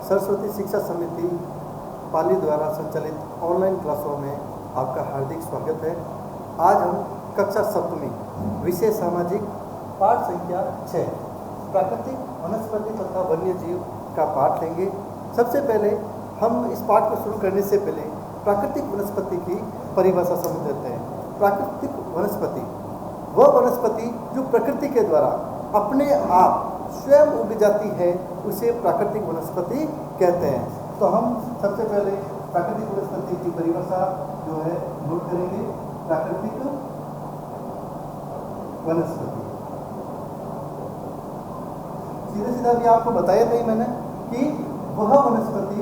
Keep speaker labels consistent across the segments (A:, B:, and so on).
A: सरस्वती शिक्षा समिति पाली द्वारा संचालित ऑनलाइन क्लासों में आपका हार्दिक स्वागत है। आज हम कक्षा सप्तमी विषय सामाजिक पाठ संख्या 6 प्राकृतिक वनस्पति तथा वन्य जीव का पाठ लेंगे। सबसे पहले हम इस पाठ को शुरू करने से पहले प्राकृतिक वनस्पति की परिभाषा समझ लेते हैं। प्राकृतिक वनस्पति वह वनस्पति जो प्रकृति के द्वारा अपने आप स्वयं उग जाती है, उसे प्राकृतिक वनस्पति कहते हैं। तो हम सबसे पहले प्राकृतिक वनस्पति की परिभाषा जो है नोट करेंगे। प्राकृतिक वनस्पति सीधे सीधा भी आपको बताया था ही मैंने कि वह वनस्पति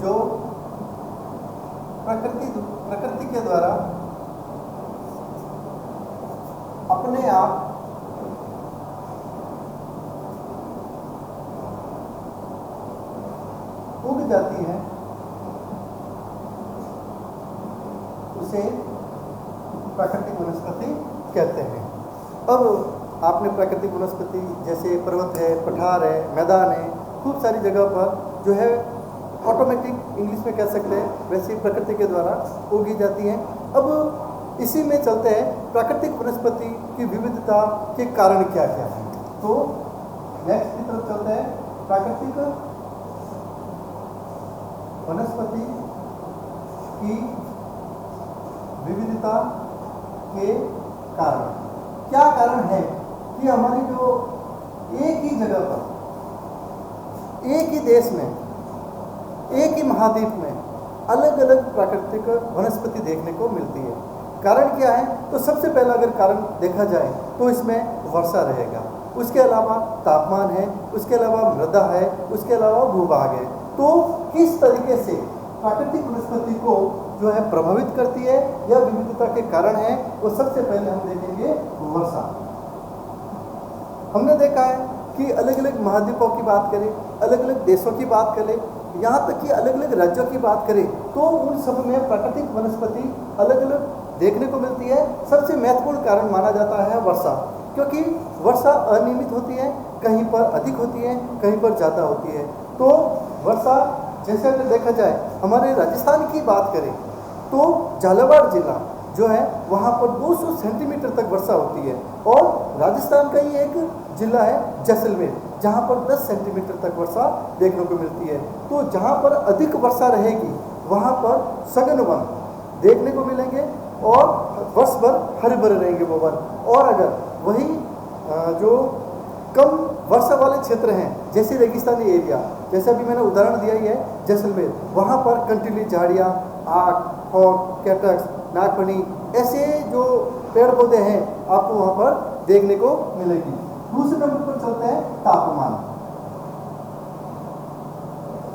A: जो प्रकृति के द्वारा अपने आप उग जाती है, उसे प्राकृतिक वनस्पति कहते हैं। अब आपने प्राकृतिक वनस्पति जैसे पर्वत है, पठार है, मैदान है, खूब सारी जगह पर जो है ऑटोमेटिक इंग्लिश में कह सकते हैं, वैसे प्रकृति के द्वारा उगी जाती हैं। अब इसी में चलते हैं प्राकृतिक वनस्पति की विविधता के कारण क्या क्या है। तो नेक्स्ट की तरफ चलते हैं। प्राकृतिक वनस्पति की विविधता के कारण क्या कारण है कि हमारी जो एक ही जगह पर, एक ही देश में, एक ही महाद्वीप में अलग अलग प्राकृतिक वनस्पति देखने को मिलती है। कारण क्या है? तो सबसे पहला अगर कारण देखा जाए तो इसमें वर्षा रहेगा, उसके अलावा तापमान है, उसके अलावा मृदा है, उसके अलावा भूभाग है। तो किस तरीके से प्राकृतिक वनस्पति को जो है प्रभावित करती है या विविधता के कारण है, वो सबसे पहले हम देखेंगे वर्षा। हमने देखा है कि अलग अलग महाद्वीपों की बात करें, अलग अलग देशों की बात करें, यहाँ तक कि अलग अलग राज्यों की बात करें, तो उन सब में प्राकृतिक वनस्पति अलग अलग देखने को मिलती है। सबसे महत्वपूर्ण कारण माना जाता है वर्षा, क्योंकि वर्षा अनियमित होती है, कहीं पर अधिक होती है, कहीं पर ज़्यादा होती है। तो वर्षा जैसे अगर देखा जाए, हमारे राजस्थान की बात करें तो झालावाड़ जिला जो है वहाँ पर 200 सेंटीमीटर तक वर्षा होती है। और राजस्थान का ही एक जिला है जैसलमेर, जहाँ पर 10 सेंटीमीटर तक वर्षा देखने को मिलती है। तो जहाँ पर अधिक वर्षा रहेगी वहाँ पर सघन वन देखने को मिलेंगे और वर्ष भर हरे भरे रहेंगे वो वन। और अगर वही जो कम वर्षा वाले क्षेत्र हैं जैसे रेगिस्तानी एरिया, जैसे अभी मैंने उदाहरण दिया ही है जैसलमेर, वहाँ पर कंटीली झाड़ियाँ, आक, फॉग, कैटक्स, नागफनी, ऐसे जो पेड़ पौधे हैं आपको वहाँ पर देखने को मिलेगी। दूसरे नंबर पर चलते हैं तापमान।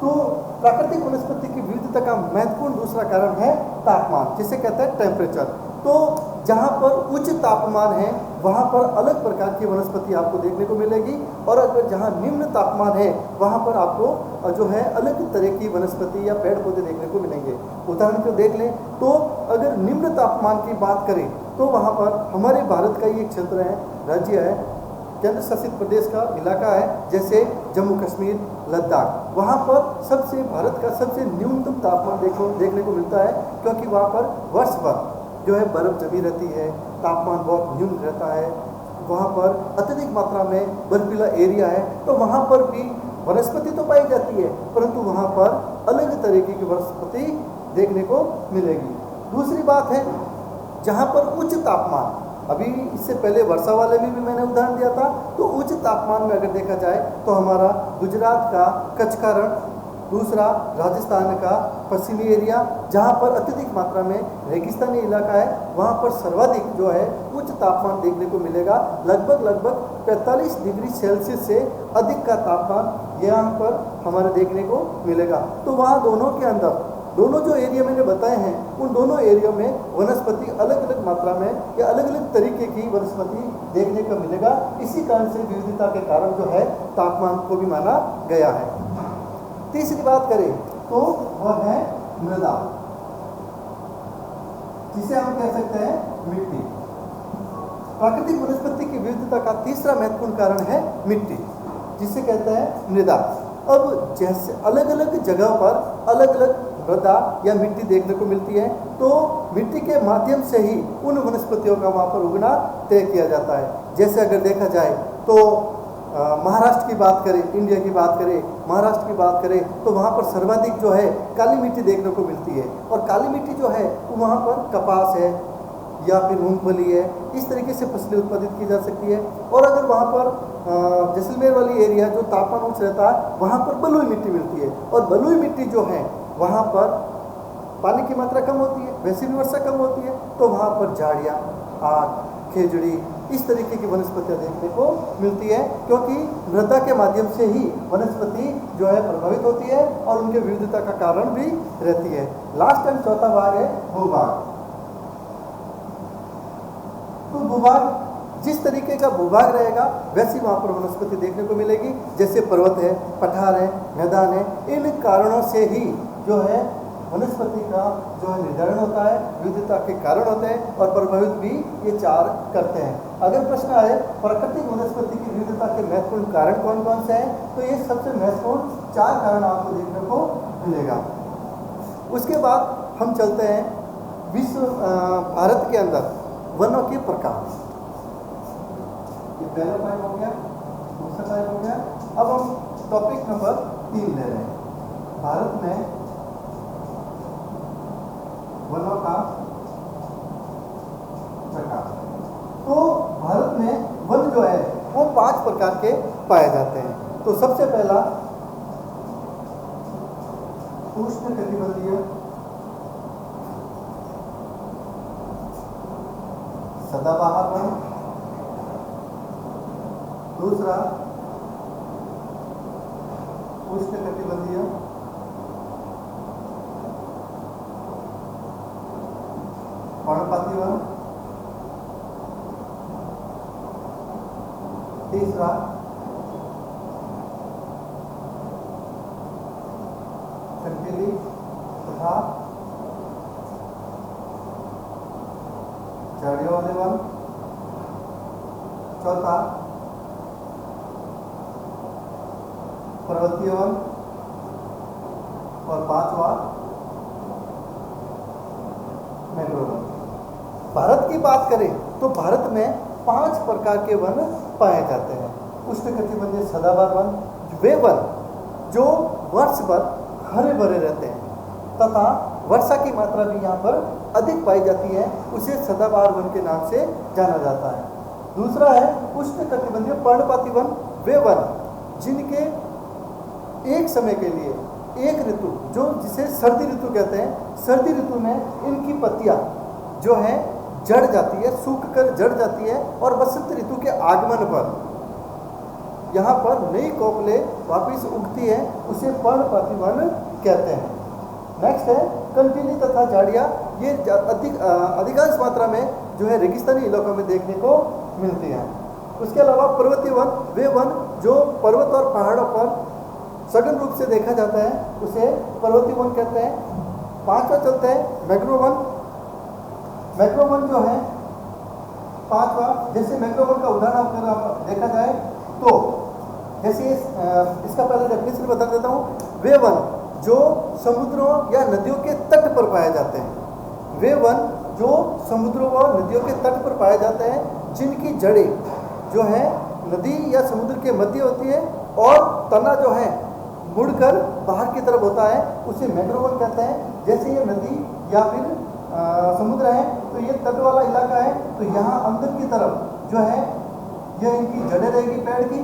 A: तो प्राकृतिक वनस्पति की विविधता का महत्वपूर्ण दूसरा कारण है तापमान, जिसे कहते हैं टेम्परेचर। तो जहाँ पर उच्च तापमान है वहाँ पर अलग प्रकार की वनस्पति आपको देखने को मिलेगी, और अगर जहाँ निम्न तापमान है वहाँ पर आपको जो है अलग तरह की वनस्पति या पेड़ पौधे देखने को मिलेंगे। उदाहरण को देख लें तो अगर निम्न तापमान की बात करें तो वहाँ पर हमारे भारत का ही एक क्षेत्र है, राज्य है, केंद्र शासित प्रदेश का इलाका है, जैसे जम्मू कश्मीर, लद्दाख। वहाँ पर सबसे भारत का सबसे न्यूनतम तापमान देखने को मिलता है, क्योंकि वहाँ पर वर्ष भर जो है बर्फ जमी रहती है, तापमान बहुत न्यून रहता है, वहाँ पर अत्यधिक मात्रा में बर्फीला एरिया है। तो वहाँ पर भी वनस्पति तो पाई जाती है, परंतु वहाँ पर अलग तरीके की वनस्पति देखने को मिलेगी। दूसरी बात है जहाँ पर उच्च तापमान, अभी इससे पहले वर्षा वाले में भी मैंने उदाहरण दिया था। तो उच्च तापमान में अगर देखा जाए तो हमारा गुजरात का कच्छ का रण, दूसरा राजस्थान का पश्चिमी एरिया जहाँ पर अत्यधिक मात्रा में रेगिस्तानी इलाका है, वहाँ पर सर्वाधिक जो है उच्च तापमान देखने को मिलेगा। लगभग 45 डिग्री सेल्सियस से अधिक का तापमान यहाँ पर हमारे देखने को मिलेगा। तो वहाँ दोनों के अंदर, दोनों जो एरिया मैंने बताए हैं, उन दोनों एरिया में वनस्पति अलग अलग मात्रा में या अलग अलग तरीके की वनस्पति देखने को मिलेगा। इसी कारण से विविधता के कारण जो है तापमान को भी माना गया है। तीसरी बात करें तो वह है मृदा, जिसे हम कह सकते हैं मिट्टी। प्राकृतिक वनस्पति की विविधता का तीसरा महत्वपूर्ण कारण है मिट्टी, जिसे कहते हैं मृदा। अब जैसे अलग अलग जगह पर अलग अलग मृदा या मिट्टी देखने को मिलती है, तो मिट्टी के माध्यम से ही उन वनस्पतियों का वहाँ पर उगना तय किया जाता है। जैसे अगर देखा जाए तो महाराष्ट्र की बात करें, इंडिया की बात करें, महाराष्ट्र की बात करें, तो वहाँ पर सर्वाधिक जो है काली मिट्टी देखने को मिलती है। और काली मिट्टी जो है वो वहाँ पर कपास है या फिर मूंगफली है, इस तरीके से फसलें उत्पादित की जा सकती है। और अगर वहाँ पर जैसलमेर वाली एरिया जो तापमान उच्च रहता है, वहाँ पर बलुई मिट्टी मिलती है। और बलुई मिट्टी जो है वहाँ पर पानी की मात्रा कम होती है, वैसे भी वर्षा कम होती है, तो वहाँ पर झाड़ियाँ, आक, खेजड़ी, इस तरीके की वनस्पतियाँ देखने को मिलती है, क्योंकि मृदा के माध्यम से ही वनस्पति जो है प्रभावित होती है और उनके विविधता का कारण भी रहती है। लास्ट एंड चौथा भाग है भूभाग। तो भूभाग, जिस तरीके का भूभाग रहेगा वैसी वहाँ पर वनस्पति देखने को मिलेगी। जैसे पर्वत है, पठार है, मैदान है, इन कारणों से ही जो है वनस्पति का जो है निर्धारण होता है, विविधता के कारण होते हैं और प्रभावित भी ये चार करते हैं। अगर प्रश्न आए प्राकृतिक वनस्पति की विविधता के महत्वपूर्ण कारण कौन कौन से हैं, तो ये सबसे महत्वपूर्ण चार कारण आपको देखने को मिलेगा। उसके बाद हम चलते हैं भारत के अंदर वनों के प्रकार। ये पहला पॉइंट हो गया, दूसरा पॉइंट हो गया। अब हम टॉपिक नंबर 3 ले रहे हैं, भारत में वनों का प्रकार। तो भारत में वन जो है वो 5 प्रकार के पाए जाते हैं। तो सबसे पहला उष्णकटिबंधीय सदाबहार वन, दूसरा उष्णकटिबंधीय पर्णपाती वन, तीसरा कंटीली तथा झाड़ियों वाले वन, चौथा पर्वतीय वन और पांचवा मैंग्रोव वन। भारत की बात करें तो भारत में 5 प्रकार के वन पाए जाते हैं। उष्णकटिबंधीय सदाबहार वन, वे वन जो वर्ष भर हरे भरे रहते हैं तथा वर्षा की मात्रा भी यहाँ पर अधिक पाई जाती है, उसे सदाबहार वन के नाम से जाना जाता है। दूसरा है उष्णकटिबंधीय पर्णपाती वन, वे वन जिनके एक समय के लिए एक ऋतु, जो जिसे सर्दी ऋतु कहते हैं, सर्दी ऋतु में इनकी पत्तियां जो है जड़ जाती है, सूख कर जड़ जाती है और बसंत ऋतु के आगमन पर यहाँ पर नई कोपले वापिस उगती है, उसे पर्णपाती वन कहते हैं। नेक्स्ट है कंटीली तथा झाड़ियाँ, ये अधिकांश मात्रा में जो है रेगिस्तानी इलाकों में देखने को मिलती हैं। उसके अलावा पर्वतीय वन, वे वन जो पर्वत और पहाड़ों पर सघन रूप से देखा जाता है, उसे पर्वतीय वन कहते हैं। पांचवा चलते हैं मैंग्रोव वन। मैंग्रोव वन जो है पांचवा, जैसे मैंग्रोव वन का उदाहरण अगर देखा जाए तो जैसे इसका पहले डेफिनेशन बता देता हूँ। वे वन जो समुद्रों या नदियों के तट पर पाए जाते हैं, वे वन जो समुद्रों व नदियों के तट पर पाए जाते हैं, जिनकी जड़ें जो है नदी या समुद्र के मध्य होती है और तना जो है मुड़कर बाहर की तरफ होता है, उसे मैंग्रोव वन कहते हैं। जैसे ये नदी या फिर समुद्र है तो ये तट वाला इलाका है, तो यहाँ अंदर की तरफ जो है यह इनकी जड़ें रहेगी पेड़ की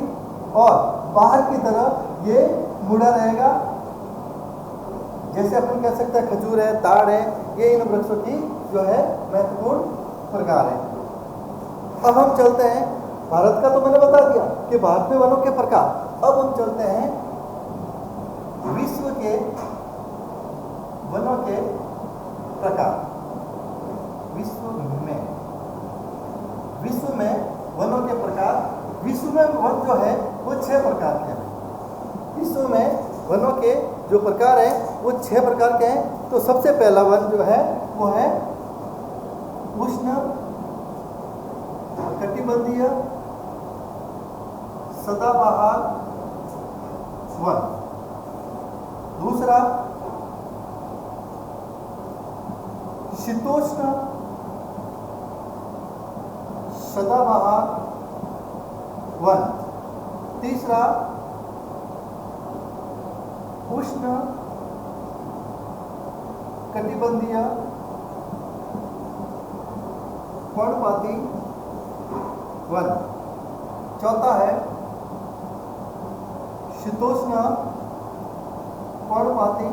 A: और बाहर की तरफ ये मुड़ा रहेगा। जैसे अपन कह सकते हैं खजूर है, ताड़ है, ये इन वृक्षों की जो है महत्वपूर्ण प्रकार है। अब हम चलते हैं, भारत का तो मैंने बता दिया कि भारत में वनों के प्रकार। अब हम चलते हैं विश्व के वनों के प्रकार। विश्व में वनों के प्रकार, विश्व में वन जो है वो 6 प्रकार के हैं। विश्व में वनों के जो प्रकार हैं वो 6 प्रकार के हैं। तो सबसे पहला वन जो है वो है उष्ण कटिबंधीय सदाबहार वन। दूसरा शीतोष्ण सदाबहार वन। तीसरा उष्ण कटिबंधीय पर्णपाती वन। चौथा है शीतोष्ण पर्णपाती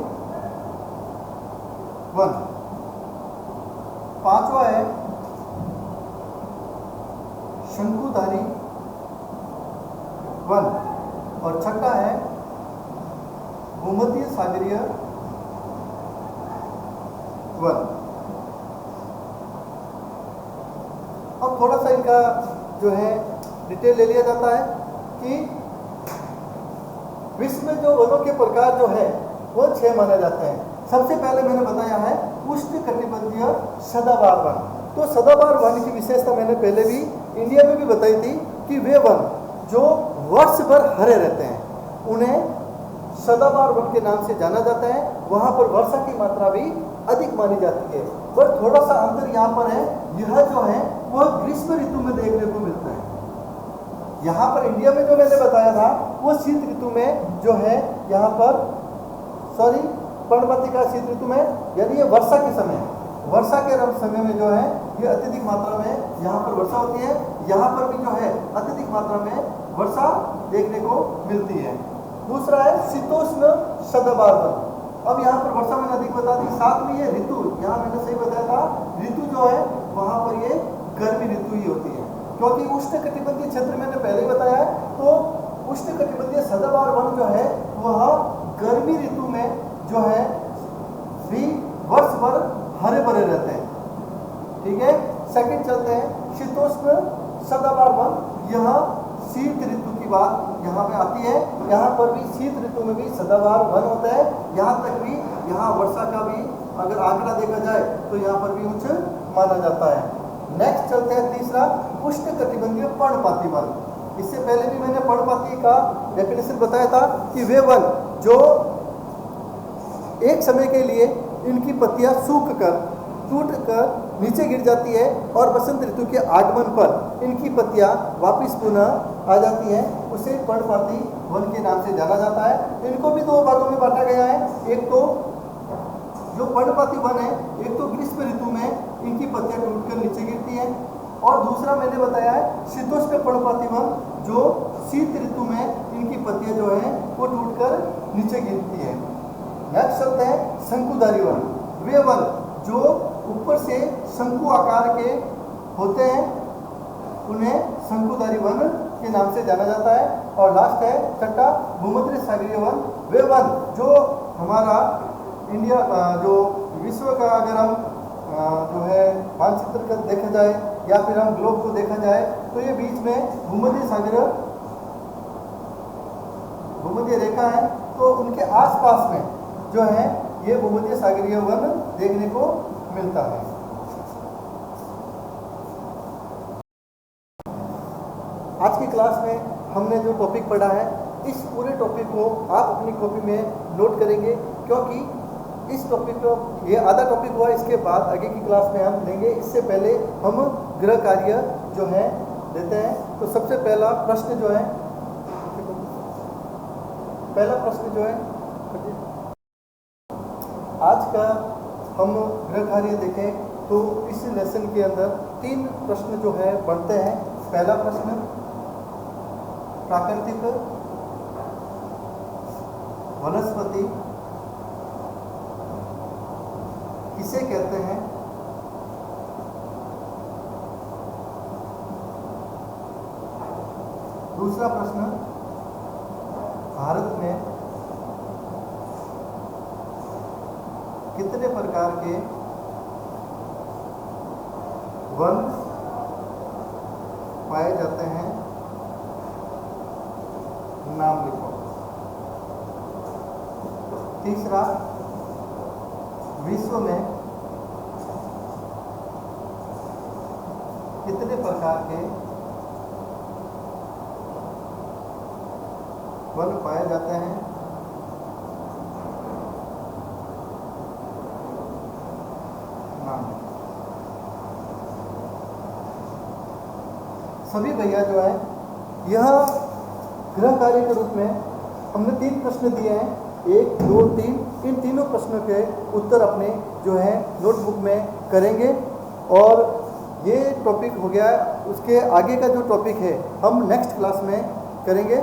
A: वन। पांचवा है शंकुधारी वन। और छठा है भूमध्य सागरीय वन। अब थोड़ा सा इनका जो है डिटेल ले लिया जाता है कि विश्व में जो वनों के प्रकार जो है वो 6 माने जाते हैं। सबसे पहले मैंने बताया है उष्ण कटिबंधीय सदाबहार वन। तो सदाबहार वन की विशेषता मैंने पहले भी इंडिया में भी बताई थी कि वे वन जो वर्ष भर हरे रहते हैं उन्हें सदाबहार वन के नाम से जाना जाता है। वहाँ पर वर्षा की मात्रा भी अधिक मानी जाती है। पर थोड़ा सा अंतर यहाँ पर है, यह जो है वह ग्रीष्म ऋतु में देखने को मिलता है। यहाँ पर इंडिया में जो मैंने बताया था वो शीत ऋतु में जो है यहाँ पर पर्णपाती का शीत ऋतु में, यानी ये वर्षा के समय, वर्षा के समय में जो है ये अत्यधिक मात्रा में यहाँ पर वर्षा होती है। यहाँ पर भी जो है अत्यधिक मात्रा में वर्षा देखने को मिलती है। दूसरा है शीतोष्ण सदाबहार वन। अब यहाँ पर वर्षा मैंने अधिक बता दी, साथ में ये ऋतु, यहाँ मैंने सही बताया था, ऋतु जो है वहाँ पर ये गर्मी ऋतु ही होती है, क्योंकि उष्ण कटिबंधीय क्षेत्र मैंने पहले ही बताया है। तो उष्ण कटिबंधीय सदाबहार वन जो है वह गर्मी ऋतु में जो है भी वर्ष भर हरे भरे रहते हैं। ठीक है, सेकंड चलते हैं शीतोष्ण सदाबहार वन। यह शीत ऋतु की बात यहाँ पे आती है। यहाँ पर भी शीत ऋतु में भी सदाबहार वन होता है। यहाँ तक भी यहाँ वर्षा का भी अगर आंकड़ा देखा जाए तो यहाँ पर भी उच्च माना जाता है। नेक्स्ट चलते हैं तीसरा उष्ण कटिबंधीय पर्णपाती वन। इससे पहले भी मैंने पर्णपाती का डेफिनेशन बताया था कि वे वन जो एक समय के लिए इनकी पत्तियां सूख कर टूट कर नीचे गिर जाती है और बसंत ऋतु के आगमन पर इनकी पत्तियां वापस पुनः आ जाती हैं, उसे पर्णपाती वन के नाम से जाना जाता है। इनको भी 2 भागों में बांटा गया है। एक तो जो पर्णपाती वन है, एक तो ग्रीष्म ऋतु में इनकी पत्तियां टूटकर नीचे गिरती हैं, और दूसरा मैंने बताया है शीतोष्ण पर्णपाती वन जो शीत ऋतु में इनकी पत्तियां जो है वो टूटकर नीचे गिरती है। नेक्स्ट चलते हैं शंकुधारी वन। वे वन जो ऊपर से शंकु आकार के होते हैं उन्हें शंकुधारी वन के नाम से जाना जाता है। और लास्ट है छठा भूमध्य सागरीय वन। वे वन जो हमारा इंडिया जो विश्व का अगर हम जो है मानचित्र का देखा जाए या फिर हम ग्लोब को देखा जाए तो ये बीच में भूमध्य रेखा है, तो उनके आसपास में जो है ये भूमध्य सागरीय वन देखने को मिलता है। आज की क्लास में हमने जो टॉपिक पढ़ा है इस पूरे टॉपिक को आप अपनी कॉपी में नोट करेंगे, क्योंकि इस टॉपिक को ये आधा टॉपिक हुआ, इसके बाद आगे की क्लास में हम लेंगे। इससे पहले हम गृह कार्य जो है देते हैं। तो सबसे पहला प्रश्न जो है आज का हम गृह कार्य देखें तो इस लेसन के अंदर 3 प्रश्न जो है बनते हैं। पहला प्रश्न प्राकृतिक वनस्पति किसे कहते हैं? दूसरा प्रश्न भारत में कितने प्रकार के वन पाए जाते हैं? नाम लिखो। तीसरा विश्व में कितने प्रकार के वर्ण पाए जाते हैं। नाम सभी भैया जो है यह गृह कार्य के रूप में हमने 3 प्रश्न दिए हैं, 1, 2, 3। इन तीनों प्रश्नों के उत्तर अपने जो है नोटबुक में करेंगे। और ये टॉपिक हो गया। उसके आगे का जो टॉपिक है हम नेक्स्ट क्लास में करेंगे।